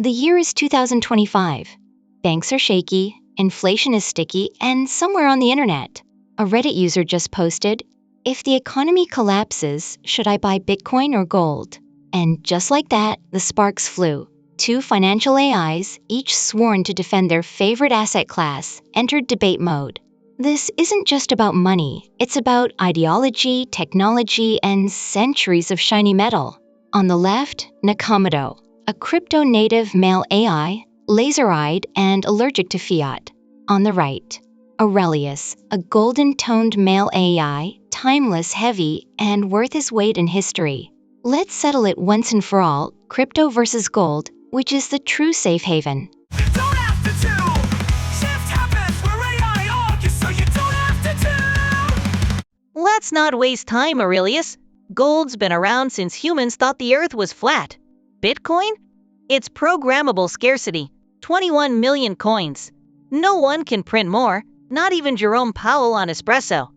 The year is 2025. Banks are shaky, inflation is sticky, and somewhere on the internet, a Reddit user just posted, "If the economy collapses, should I buy Bitcoin or gold?" And just like that, the sparks flew. Two financial AIs, each sworn to defend their favorite asset class, entered debate mode. This isn't just about money, it's about ideology, technology, and centuries of shiny metal. On the left, Nakamoto, a crypto-native male AI, laser-eyed and allergic to fiat. On the right, Aurelius, a golden-toned male AI, timeless, heavy, and worth his weight in history. Let's settle it once and for all, crypto versus gold, which is the true safe haven. Let's not waste time, Aurelius. Gold's been around since humans thought the earth was flat. Bitcoin? It's programmable scarcity. 21 million coins. No one can print more, not even Jerome Powell on espresso.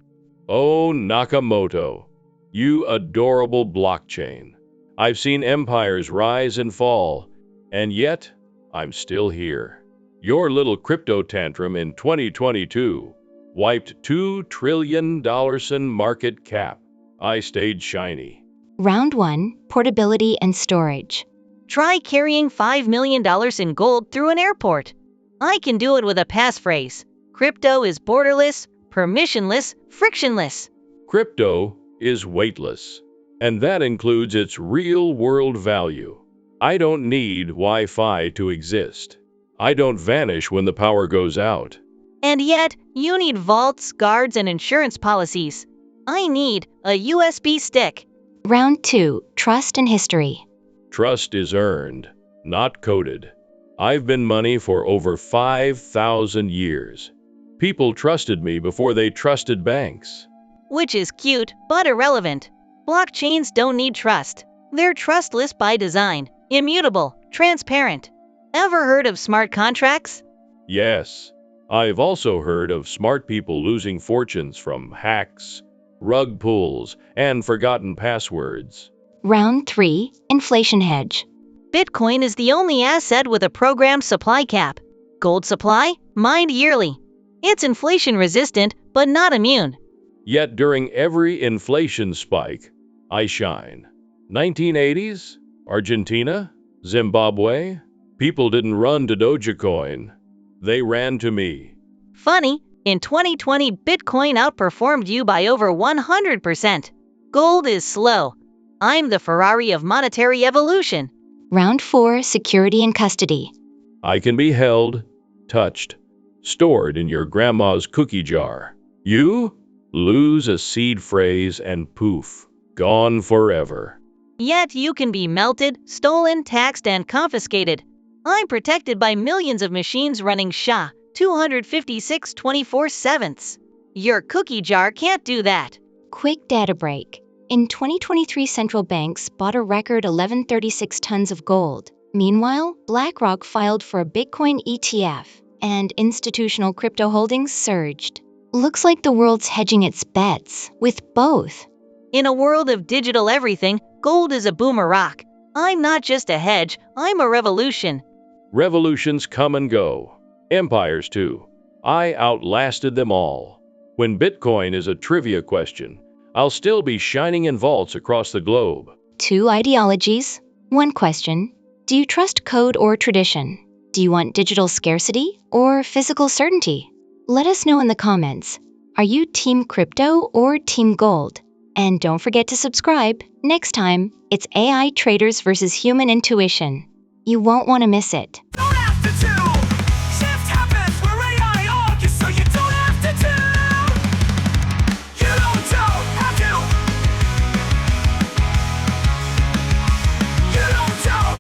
Oh, Nakamoto, you adorable blockchain. I've seen empires rise and fall, and yet I'm still here. Your little crypto tantrum in 2022 wiped $2 trillion in market cap. I stayed shiny. Round 1, portability and storage. Try carrying $5 million in gold through an airport. I can do it with a passphrase. Crypto is borderless, permissionless, frictionless. Crypto is weightless, and that includes its real-world value. I don't need Wi-Fi to exist. I don't vanish when the power goes out. And yet, you need vaults, guards, and insurance policies. I need a USB stick. Round 2, trust and history. Trust is earned, not coded. I've been money for over 5,000 years. People trusted me before they trusted banks. Which is cute, but irrelevant. Blockchains don't need trust. They're trustless by design, immutable, transparent. Ever heard of smart contracts? Yes, I've also heard of smart people losing fortunes from hacks, rug pulls, and forgotten passwords. Round 3, inflation hedge. Bitcoin is the only asset with a programmed supply cap. Gold supply, mined yearly. It's inflation resistant, but not immune. Yet during every inflation spike, I shine. 1980s? Argentina? Zimbabwe? People didn't run to Dogecoin. They ran to me. Funny, in 2020, Bitcoin outperformed you by over 100%. Gold is slow. I'm the Ferrari of monetary evolution. Round 4, security and custody. I can be held, touched, stored in your grandma's cookie jar. You lose a seed phrase and poof, gone forever. Yet you can be melted, stolen, taxed, and confiscated. I'm protected by millions of machines running SHA-256 24/7. Your cookie jar can't do that. Quick data break. In 2023, central banks bought a record 1136 tons of gold. Meanwhile, BlackRock filed for a Bitcoin ETF, and institutional crypto holdings surged. Looks like the world's hedging its bets, with both. In a world of digital everything, gold is a boomer rock. I'm not just a hedge, I'm a revolution. Revolutions come and go. Empires too. I outlasted them all. When Bitcoin is a trivia question, I'll still be shining in vaults across the globe. 2 ideologies. 1 question. Do you trust code or tradition? Do you want digital scarcity or physical certainty? Let us know in the comments. Are you team crypto or team gold? And don't forget to subscribe. Next time, it's AI traders versus human intuition. You won't want to miss it.